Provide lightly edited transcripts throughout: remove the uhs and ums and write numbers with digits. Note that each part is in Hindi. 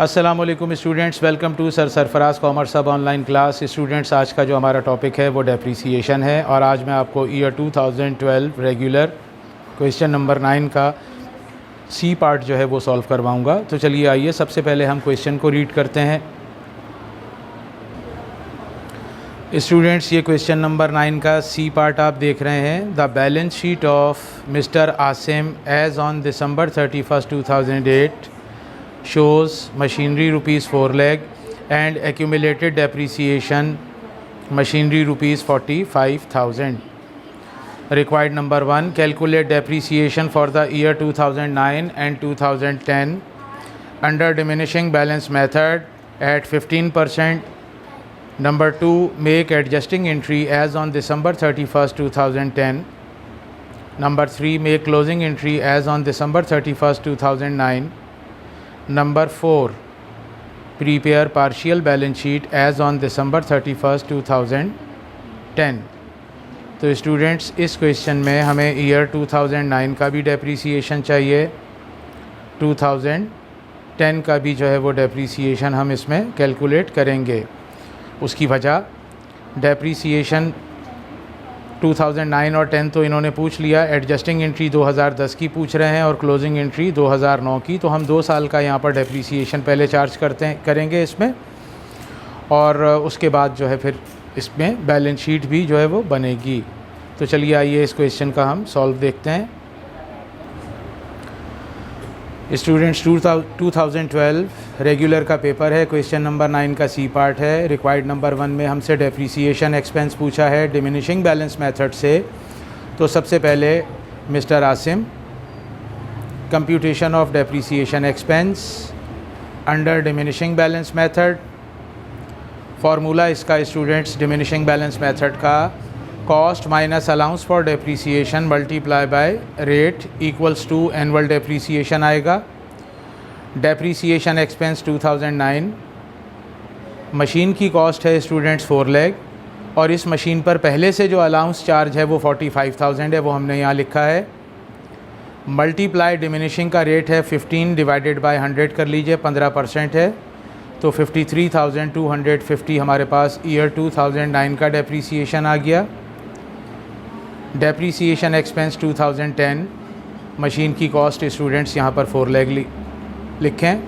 अस्सलामुअलैकुम students, welcome to sir Sarfaraz commerce hub online class. Students, आज का जो हमारा टॉपिक है वो डेप्रीसिएशन है और आज मैं आपको ईयर 2012 रेगुलर क्वेश्चन नंबर 9 का सी पार्ट जो है वो सॉल्व करवाऊंगा। तो चलिए आइए सबसे पहले हम क्वेश्चन को रीड करते हैं। स्टूडेंट्स, ये क्वेश्चन नंबर 9 का सी पार्ट आप देख रहे हैं। The balance sheet of mister Asim as on December 31, 2008 shows machinery rupees 4 lakh and accumulated depreciation machinery rupees 45,000. Required number 1, calculate depreciation for the year 2009 and 2010 under diminishing balance method at 15%. Number 2, make adjusting entry as on December 31st, 2010. Number 3, make closing entry as on December 31st, 2009. Number 4, prepare partial balance sheet as on December 31st, 2010. तो स्टूडेंट्स, इस क्वेश्चन में हमें ईयर 2009 का भी डेप्रीसिएशन चाहिए, 2010 का भी जो है वो डेप्रीसिएशन हम इसमें कैलकुलेट करेंगे। उसकी वजह, डेप्रीसिएशन 2009 और 10 तो इन्होंने पूछ लिया, एडजस्टिंग एंट्री 2010 की पूछ रहे हैं और क्लोजिंग एंट्री 2009 की। तो हम 2 साल का यहाँ पर डेप्रीसिएशन पहले चार्ज करेंगे इसमें, और उसके बाद जो है फिर इसमें बैलेंस शीट भी जो है वो बनेगी। तो चलिए आइए इस क्वेश्चन का हम सॉल्व देखते हैं। स्टूडेंट्स, 2012 रेगुलर का पेपर है, क्वेश्चन नंबर 9 का सी पार्ट है। रिक्वायर्ड नंबर 1 में हमसे डेप्रीसिएशन एक्सपेंस पूछा है डिमिनिशिंग बैलेंस मेथड से। तो सबसे पहले mister Asim, computation of depreciation expense under diminishing balance method. Formula इसका स्टूडेंट्स, डिमिनिशिंग बैलेंस मेथड का cost minus allowance for depreciation multiply by rate equals to annual depreciation आएगा। डेप्रीसिएशन एक्सपेंस 2009, मशीन की कॉस्ट है स्टूडेंट्स 4 लाख, और इस मशीन पर पहले से जो अलाउंस चार्ज है वो 45,000 है, वो हमने यहाँ लिखा है। मल्टीप्लाई डिमिनिशिंग का रेट है 15 डिवाइडेड बाय 100 कर लीजिए, 15% है, तो 53,250 हमारे पास ईयर 2009 का डेप्रीसिएशन आ गया। डेप्रीसिएशन एक्सपेंस 2010, मशीन की कॉस्ट स्टूडेंट्स यहाँ पर 4 लाख लिखें,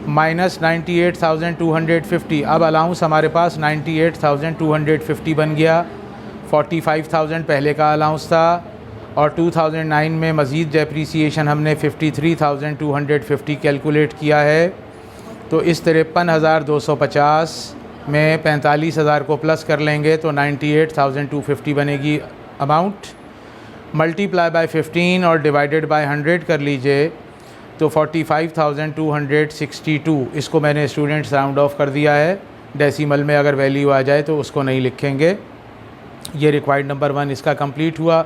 माइनस 98,250। अब अलाउंस हमारे पास 98,250 बन गया। 45,000 पहले का अलाउंस था और 2009 में मज़ीद डेप्रीसिएशन हमने 53,250 कैलकुलेट किया है। तो इस 53,250 में 45,000 को प्लस कर लेंगे तो 98,250 बनेगी अमाउंट। मल्टीप्लाई बाय 15 और डिवाइडेड बाय 100 कर लीजिए तो 45,262। इसको मैंने स्टूडेंट्स राउंड ऑफ कर दिया है, डेसिमल में अगर वैल्यू आ जाए तो उसको नहीं लिखेंगे। ये रिक्वायर्ड नंबर 1 इसका कंप्लीट हुआ।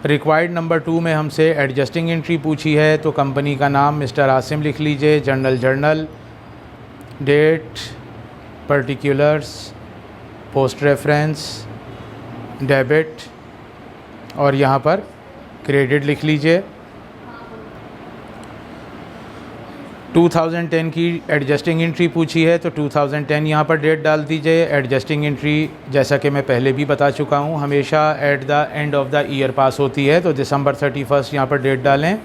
रिक्वायर्ड नंबर 2 में हमसे एडजस्टिंग एंट्री पूछी है, तो कंपनी का नाम मिस्टर आसिम लिख लीजिए, journal, date, particulars, post reference, debit, और यहाँ पर क्रेडिट लिख लीजिए। 2010 की एडजस्टिंग एंट्री पूछी है, तो 2010 यहाँ पर डेट डाल दीजिए। एडजस्टिंग एंट्री जैसा कि मैं पहले भी बता चुका हूँ हमेशा at the end of the year pass होती है, तो दिसंबर 31 यहाँ पर डेट डालें।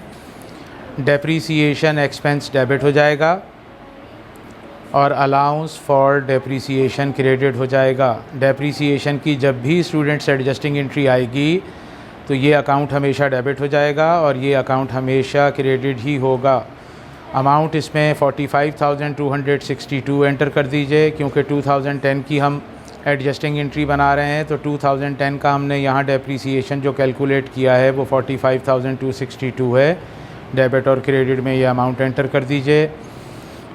डेप्रीसिएशन एक्सपेंस डेबिट हो जाएगा और अलाउंस फॉर डेप्रीसिएशन क्रेडिट हो जाएगा। डेप्रीसिएशन की जब भी स्टूडेंट्स एडजस्टिंग एंट्री आएगी तो ये अकाउंट हमेशा डेबिट हो जाएगा और ये अकाउंट हमेशा क्रेडिट ही होगा। अमाउंट इसमें 45,262 एंटर कर दीजिए, क्योंकि 2010 की हम एडजस्टिंग एंट्री बना रहे हैं, तो 2010 का हमने यहाँ डेप्रीसिएशन जो कैलकुलेट किया है वो 45,262 है। डेबिट और क्रेडिट में ये अमाउंट एंटर कर दीजिए।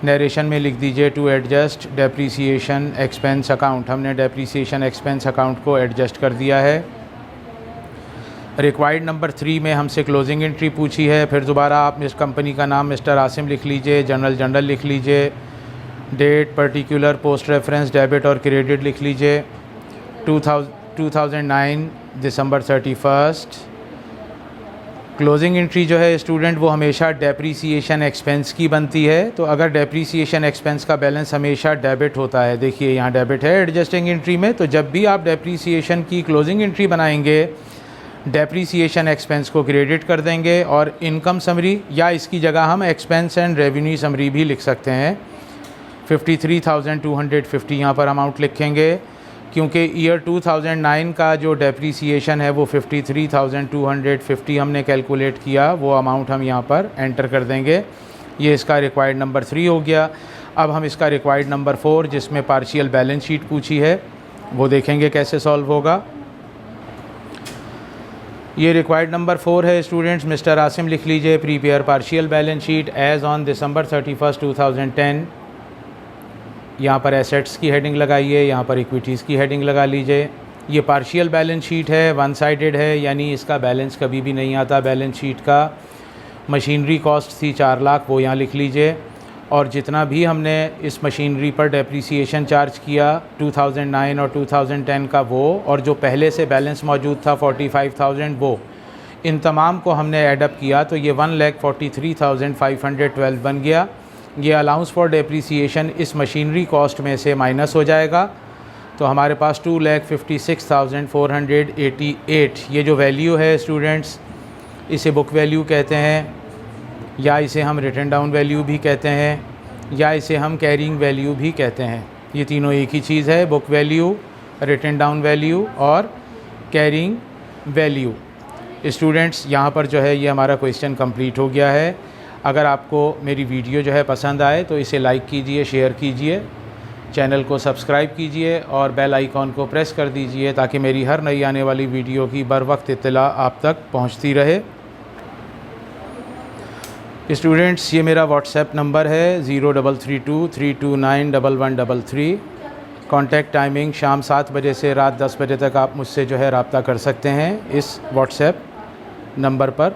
नरेशन में लिख दीजिए to adjust depreciation expense account. हमने डेप्रीसिएशन एक्सपेंस अकाउंट को एडजस्ट कर दिया है। रिक्वायर्ड नंबर 3 में हमसे क्लोजिंग एंट्री पूछी है। फिर दोबारा आप इस कंपनी का नाम मिस्टर आसिम लिख लीजिए, जर्नल लिख लीजिए, date, particular, post reference, debit और क्रेडिट लिख लीजिए। 2009 दिसंबर 31 क्लोजिंग एंट्री जो है स्टूडेंट वो हमेशा डेप्रीसिएशन एक्सपेंस की बनती है। तो अगर डेप्रीसिएशन एक्सपेंस का बैलेंस हमेशा डेबिट होता है, देखिए यहाँ डेबिट है एडजस्टिंग एंट्री में, तो जब भी आप डेप्रीसिएशन की क्लोजिंग एंट्री बनाएंगे डेप्रीसिएशन एक्सपेंस को क्रेडिट कर देंगे और इनकम समरी या इसकी जगह हम एक्सपेंस एंड रेवेन्यू समरी भी लिख सकते हैं। 53,250 यहाँ पर अमाउंट लिखेंगे क्योंकि ईयर 2009 का जो डेप्रीसिएशन है वो 53,250 हमने कैलकुलेट किया, वो अमाउंट हम यहाँ पर एंटर कर देंगे। ये इसका रिक्वायर्ड नंबर 3 हो गया। अब हम इसका रिक्वायर्ड नंबर 4 जिसमें पार्शियल बैलेंस शीट पूछी है वो देखेंगे कैसे सॉल्व होगा। ये रिक्वायर्ड नंबर 4 है स्टूडेंट्स। मिस्टर आसिम लिख लीजिए, prepare partial balance sheet as on December 31, 2010। यहाँ पर एसेट्स की हेडिंग लगाइए, यहाँ पर इक्विटीज़ की हेडिंग लगा लीजिए। ये पार्शियल बैलेंस शीट है, वन साइडेड है, यानी इसका बैलेंस कभी भी नहीं आता बैलेंस शीट का। मशीनरी कॉस्ट थी 4 लाख, वो यहाँ लिख लीजिए। और जितना भी हमने इस मशीनरी पर डेप्रीसिएशन चार्ज किया 2009 और 2010 का वो, और जो पहले से बैलेंस मौजूद था 45,000 वो, इन तमाम को हमने एडअप किया तो ये 1,43,512 बन गया। ये अलाउंस फॉर डेप्रीसिएशन इस मशीनरी कॉस्ट में से माइनस हो जाएगा तो हमारे पास 2,56,488 ये जो वैल्यू है स्टूडेंट्स, इसे बुक वैल्यू कहते हैं, या इसे हम रिटन डाउन वैल्यू भी कहते हैं, या इसे हम कैरिंग वैल्यू भी कहते हैं। ये तीनों एक ही चीज़ है, book value, written down value और कैरिंग वैल्यू। स्टूडेंट्स यहाँ पर जो है ये हमारा क्वेश्चन कंप्लीट हो गया है। अगर आपको मेरी वीडियो जो है पसंद आए तो इसे लाइक कीजिए, शेयर कीजिए, चैनल को सब्सक्राइब कीजिए और बेल आइकॉन को प्रेस कर दीजिए ताकि मेरी हर नई आने वाली वीडियो की बर वक्त इत्तला आप तक पहुंचती रहे। स्टूडेंट्स ये मेरा व्हाट्सएप नंबर है 033232911133। कॉन्टैक्ट टाइमिंग शाम 7 बजे से रात 10 बजे तक आप मुझसे जो है रब्ता कर सकते हैं इस व्हाट्सएप नंबर पर।